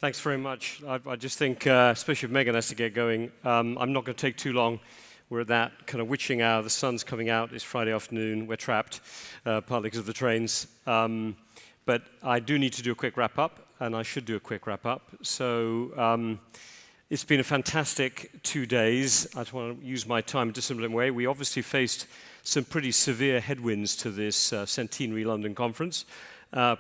Thanks very much. I just think, especially if Megan has to get going, I'm not going to take too long. We're at that kind of witching hour. The sun's coming out. It's Friday afternoon. We're trapped, partly because of the trains. But I do need to do a quick wrap-up, and I should do a quick wrap-up. So it's been a fantastic 2 days. I just want to use my time in a disciplined way. We obviously faced some pretty severe headwinds to this Centenary London conference.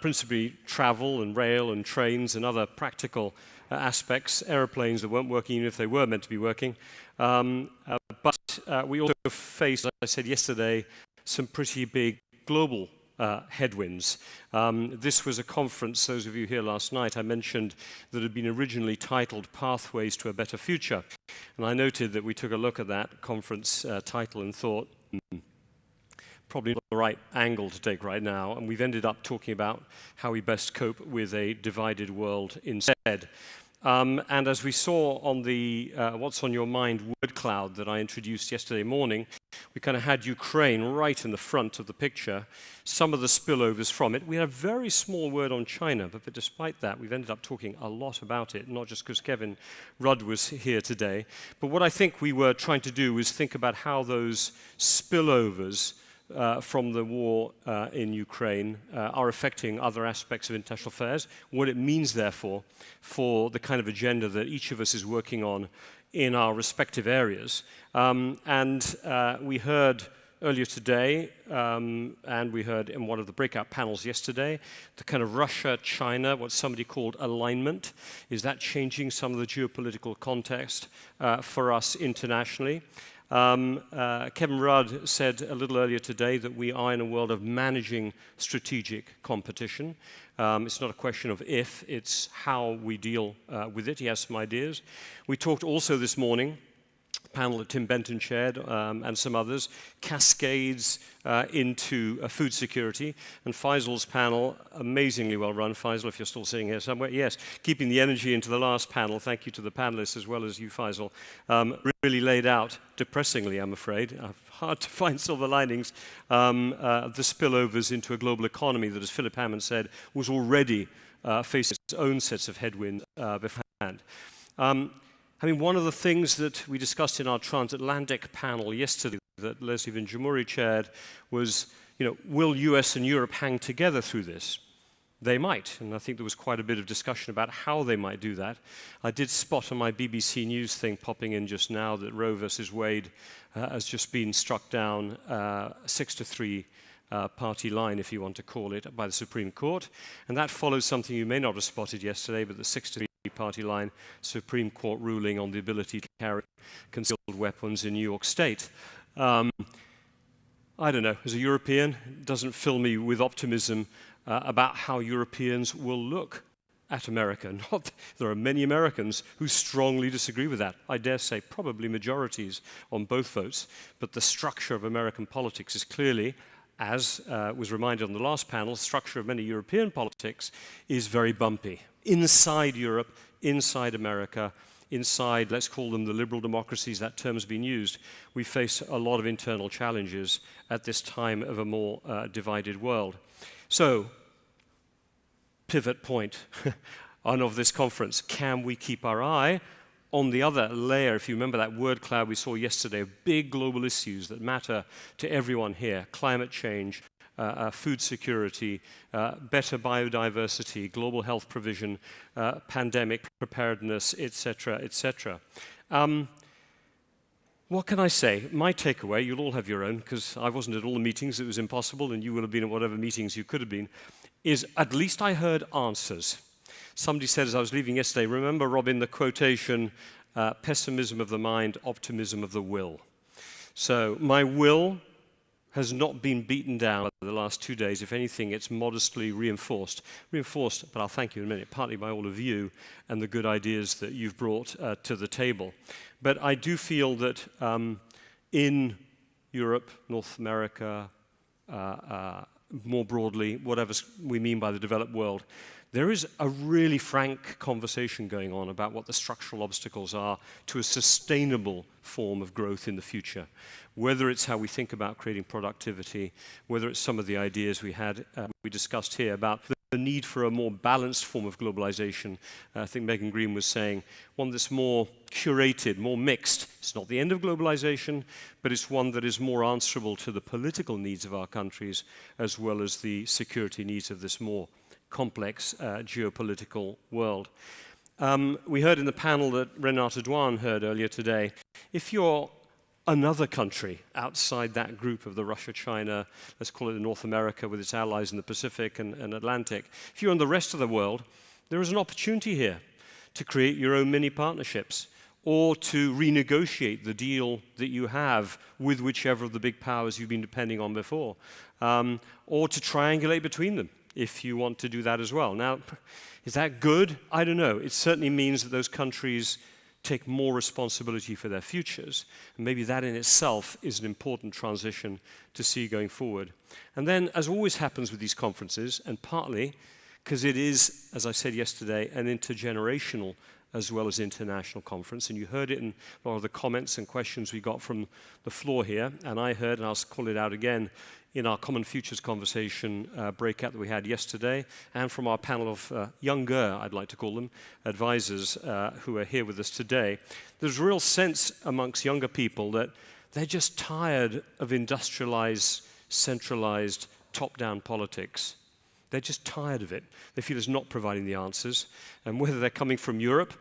Principally travel and rail and trains and other practical aspects, aeroplanes that weren't working even if they were meant to be working. But we also faced, as I said yesterday, some pretty big global headwinds. This was a conference, those of you here last night, I mentioned that had been originally titled Pathways to a Better Future. And I noted that we took a look at that conference title and thought, probably not the right angle to take right now, and we've ended up talking about how we best cope with a divided world instead. And as we saw on the What's on Your Mind word cloud that I introduced yesterday morning, we kind of had Ukraine right in the front of the picture, some of the spillovers from it. We had a very small word on China, but despite that, we've ended up talking a lot about it, not just because Kevin Rudd was here today. But what I think we were trying to do was think about how those spillovers from the war in Ukraine are affecting other aspects of international affairs, what it means, therefore, for the kind of agenda that each of us is working on in our respective areas. And we heard earlier today, and we heard in one of the breakout panels yesterday, the kind of Russia-China, what somebody called alignment. Is that changing some of the geopolitical context for us internationally? Kevin Rudd said a little earlier today that we are in a world of managing strategic competition. It's not a question of if, it's how we deal with it. He has some ideas. We talked also this morning, a panel that Tim Benton chaired and some others, cascades into food security. And Faisal's panel, amazingly well run. Faisal, if you're still sitting here somewhere, yes, keeping the energy into the last panel. Thank you to the panelists as well as you, Faisal. Really laid out, depressingly, I'm afraid, hard to find silver linings, the spillovers into a global economy that, as Philip Hammond said, was already facing its own sets of headwinds beforehand. I mean, one of the things that we discussed in our transatlantic panel yesterday that Leslie Vinjamuri chaired was, will US and Europe hang together through this? They might, and I think there was quite a bit of discussion about how they might do that. I did spot on my BBC News thing popping in just now that Roe versus Wade has just been struck down 6-3 party line, if you want to call it, by the Supreme Court. And that follows something you may not have spotted yesterday, but the 6-3 party line Supreme Court ruling on the ability to carry concealed weapons in New York State. I don't know, as a European, it doesn't fill me with optimism about how Europeans will look at America. There are many Americans who strongly disagree with that. I dare say probably majorities on both votes, but the structure of American politics is clearly, as was reminded on the last panel, the structure of many European politics is very bumpy. Inside Europe, inside America, inside, let's call them the liberal democracies, that term's been used, we face a lot of internal challenges at this time of a more divided world. So, pivot point of this conference, can we keep our eye on the other layer? If you remember that word cloud we saw yesterday of big global issues that matter to everyone here, climate change, food security, better biodiversity, global health provision, pandemic preparedness, etc., etc. What can I say? My takeaway, you'll all have your own, because I wasn't at all the meetings, it was impossible, and you will have been at whatever meetings you could have been, is at least I heard answers. Somebody said as I was leaving yesterday, remember, Robin, the quotation, pessimism of the mind, optimism of the will. So my will has not been beaten down over the last 2 days. If anything, it's modestly reinforced. Reinforced, but I'll thank you in a minute, partly by all of you and the good ideas that you've brought to the table. But I do feel that in Europe, North America, more broadly, whatever we mean by the developed world, there is a really frank conversation going on about what the structural obstacles are to a sustainable form of growth in the future. Whether it's how we think about creating productivity, whether it's some of the ideas we discussed here about the the need for a more balanced form of globalization. I think Megan Green was saying, one that's more curated, more mixed. It's not the end of globalization, but it's one that is more answerable to the political needs of our countries, as well as the security needs of this more complex geopolitical world. We heard in the panel that Renata Douan heard earlier today, if you're another country outside that group of the Russia, China, let's call it North America with its allies in the Pacific and Atlantic, if you're in the rest of the world, there is an opportunity here to create your own mini partnerships or to renegotiate the deal that you have with whichever of the big powers you've been depending on before, or to triangulate between them if you want to do that as well. Now, is that good? I don't know. It certainly means that those countries take more responsibility for their futures. And maybe that in itself is an important transition to see going forward. And then, as always happens with these conferences, and partly because it is, as I said yesterday, an intergenerational as well as international conference, and you heard it in a lot of the comments and questions we got from the floor here, and I heard, and I'll call it out again, in our Common Futures conversation breakout that we had yesterday, and from our panel of younger, I'd like to call them, advisors who are here with us today. There's a real sense amongst younger people that they're just tired of industrialized, centralized, top-down politics. They're just tired of it. They feel it's not providing the answers. And whether they're coming from Europe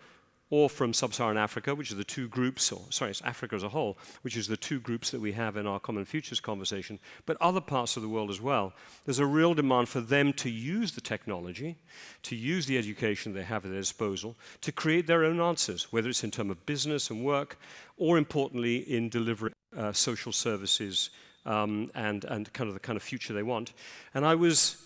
or from Sub-Saharan Africa, which are the two groups, or sorry, it's Africa as a whole, which is the two groups that we have in our Common Futures conversation, but other parts of the world as well, there's a real demand for them to use the technology, to use the education they have at their disposal, to create their own answers, whether it's in terms of business and work, or importantly, in delivering social services and kind of the kind of future they want. And I was,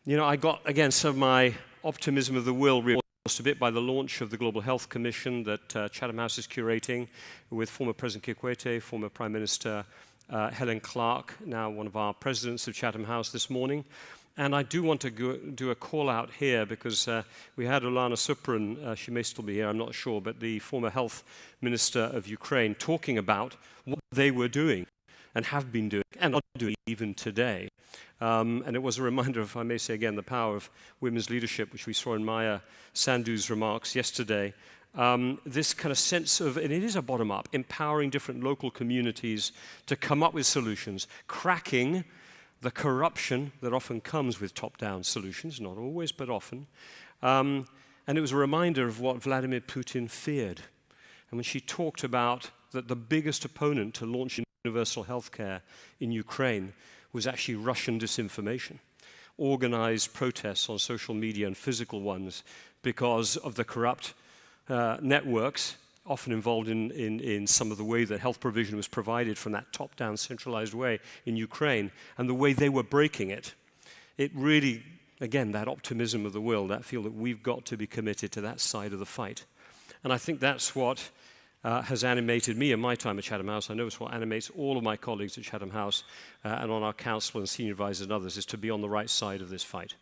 I got, again, some of my optimism of the will reinforced a bit by the launch of the Global Health Commission that Chatham House is curating with former President Kikwete, former Prime Minister Helen Clark, now one of our presidents of Chatham House this morning. And I do want to do a call out here because we had Olana Supran, she may still be here, I'm not sure, but the former health minister of Ukraine talking about what they were doing and have been doing and are doing even today. And it was a reminder, if I may say again, the power of women's leadership, which we saw in Maya Sandu's remarks yesterday. This kind of sense of, and it is a bottom-up, empowering different local communities to come up with solutions, cracking the corruption that often comes with top-down solutions, not always, but often. And it was a reminder of what Vladimir Putin feared. And when she talked about that the biggest opponent to launching universal health care in Ukraine was actually Russian disinformation, organized protests on social media and physical ones because of the corrupt networks often involved in some of the way that health provision was provided from that top-down centralized way in Ukraine and the way they were breaking it. It really, again, that optimism of the will, that feel that we've got to be committed to that side of the fight. And I think that's what has animated me in my time at Chatham House. I know it's what animates all of my colleagues at Chatham House and on our council and senior advisors and others, is to be on the right side of this fight.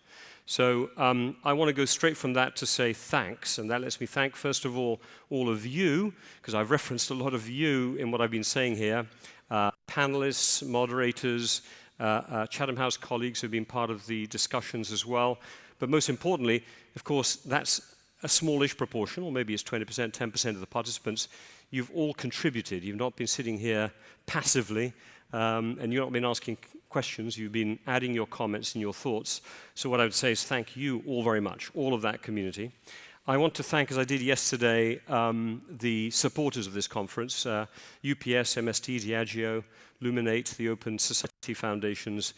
So I want to go straight from that to say thanks, and that lets me thank, first of all of you, because I've referenced a lot of you in what I've been saying here, panelists, moderators, Chatham House colleagues who've been part of the discussions as well. But most importantly, of course, that's a smallish proportion, or maybe it's 20%, 10% of the participants. You've all contributed. You've not been sitting here passively, and you've not been asking questions. You've been adding your comments and your thoughts. So what I would say is thank you all very much, all of that community. I want to thank, as I did yesterday, the supporters of this conference, UPS, MST, Diageo, Luminate, the Open Society Foundations.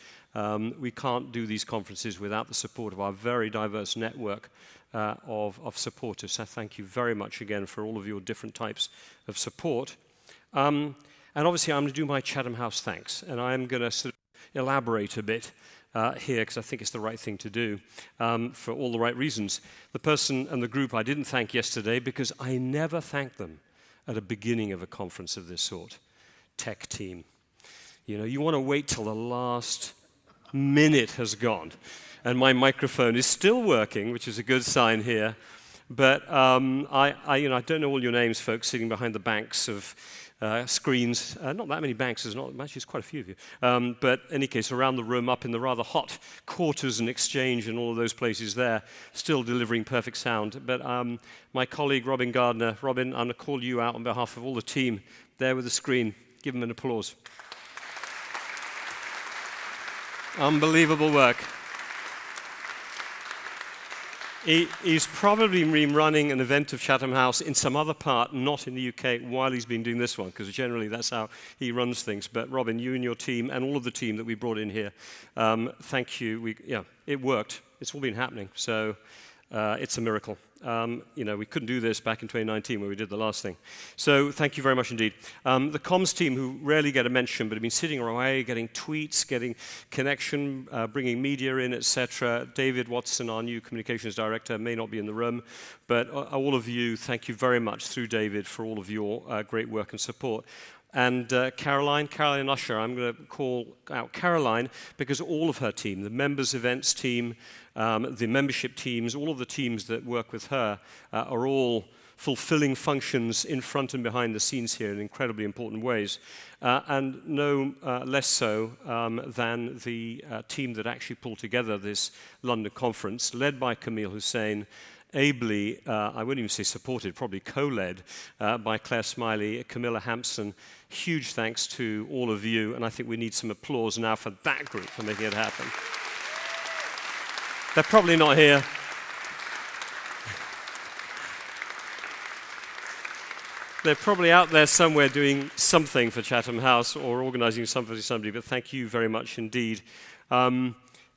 We can't do these conferences without the support of our very diverse network of supporters. So thank you very much again for all of your different types of support. And obviously I'm going to do my Chatham House thanks, and I'm going to sort of elaborate a bit here because I think it's the right thing to do for all the right reasons. The person and the group I didn't thank yesterday because I never thank them at the beginning of a conference of this sort. Tech team. You know, you want to wait till the last minute has gone. And my microphone is still working, which is a good sign here. But I don't know all your names, folks, sitting behind the banks of screens. Not that many banks, there's not, actually there's quite a few of you. But in any case, around the room, up in the rather hot quarters and exchange and all of those places there, still delivering perfect sound. But my colleague, Robin Gardner. Robin, I'm going to call you out on behalf of all the team there with the screen. Give him an applause. Unbelievable work. He's probably been running an event of Chatham House in some other part, not in the UK, while he's been doing this one, because generally that's how he runs things. But Robin, you and your team, and all of the team that we brought in here, thank you. It worked. It's all been happening, so it's a miracle. We couldn't do this back in 2019 when we did the last thing. So thank you very much indeed. The comms team, who rarely get a mention, but have been sitting away, getting tweets, getting connection, bringing media in, etc. David Watson, our new communications director, may not be in the room, but all of you, thank you very much through David for all of your great work and support. And Caroline Usher, I'm going to call out Caroline because all of her team, the members events team, the membership teams, all of the teams that work with her are all fulfilling functions in front and behind the scenes here in incredibly important ways. And no less so than the team that actually pulled together this London conference, led by Camille Hussein, ably, I wouldn't even say supported, probably co-led by Claire Smiley, Camilla Hampson. Huge thanks to all of you, and I think we need some applause now for that group for making it happen. They're probably not here. They're probably out there somewhere doing something for Chatham House or organizing something for somebody, but thank you very much indeed.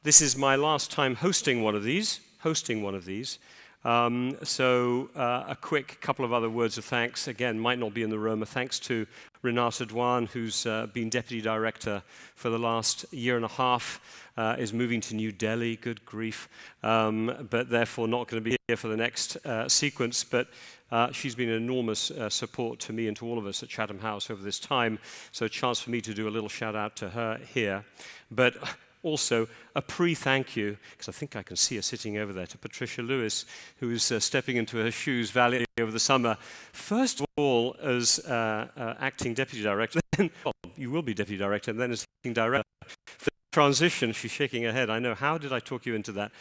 This is my last time hosting one of these. So a quick couple of other words of thanks. Again, might not be in the room. A thanks to Renata Dwan, who's been Deputy Director for the last year and a half, is moving to New Delhi, good grief, but therefore not going to be here for the next sequence. But she's been an enormous support to me and to all of us at Chatham House over this time. So a chance for me to do a little shout out to her here. But also, a pre-thank you, because I think I can see her sitting over there, to Patricia Lewis, who is stepping into her shoes valiantly over the summer. First of all, as acting deputy director, then, well, you will be deputy director, and then as acting director. For the transition, she's shaking her head. I know, how did I talk you into that?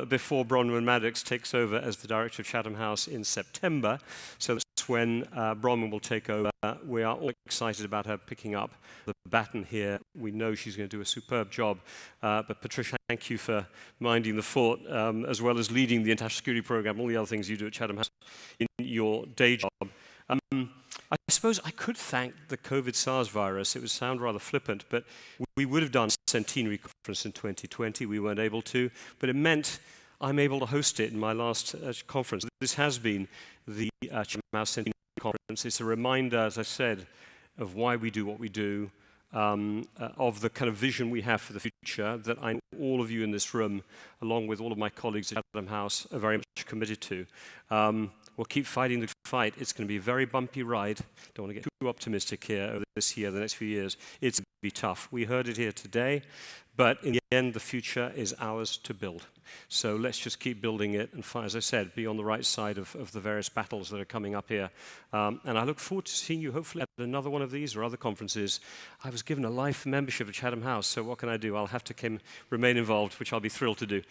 Before Bronwyn Maddox takes over as the director of Chatham House in September. So that's when Bronwyn will take over. We are all excited about her picking up the baton here. We know she's going to do a superb job. But Patricia, thank you for minding the fort, as well as leading the international security program, all the other things you do at Chatham House in your day job. I suppose I could thank the COVID SARS virus. It would sound rather flippant, but we would have done a centenary conference in 2020. We weren't able to, but it meant I'm able to host it in my last conference. This has been the Chatham House Centenary Conference. It's a reminder, as I said, of why we do what we do, of the kind of vision we have for the future that I know all of you in this room, along with all of my colleagues at Chatham House, are very much committed to. We'll keep fighting the fight. It's going to be a very bumpy ride. Don't want to get too optimistic here over this year, the next few years. It's going to be tough. We heard it here today, but in the end, the future is ours to build. So let's just keep building it and, as I said, be on the right side of the various battles that are coming up here. And I look forward to seeing you hopefully at another one of these or other conferences. I was given a life membership at Chatham House, so what can I do? I'll have to remain involved, which I'll be thrilled to do.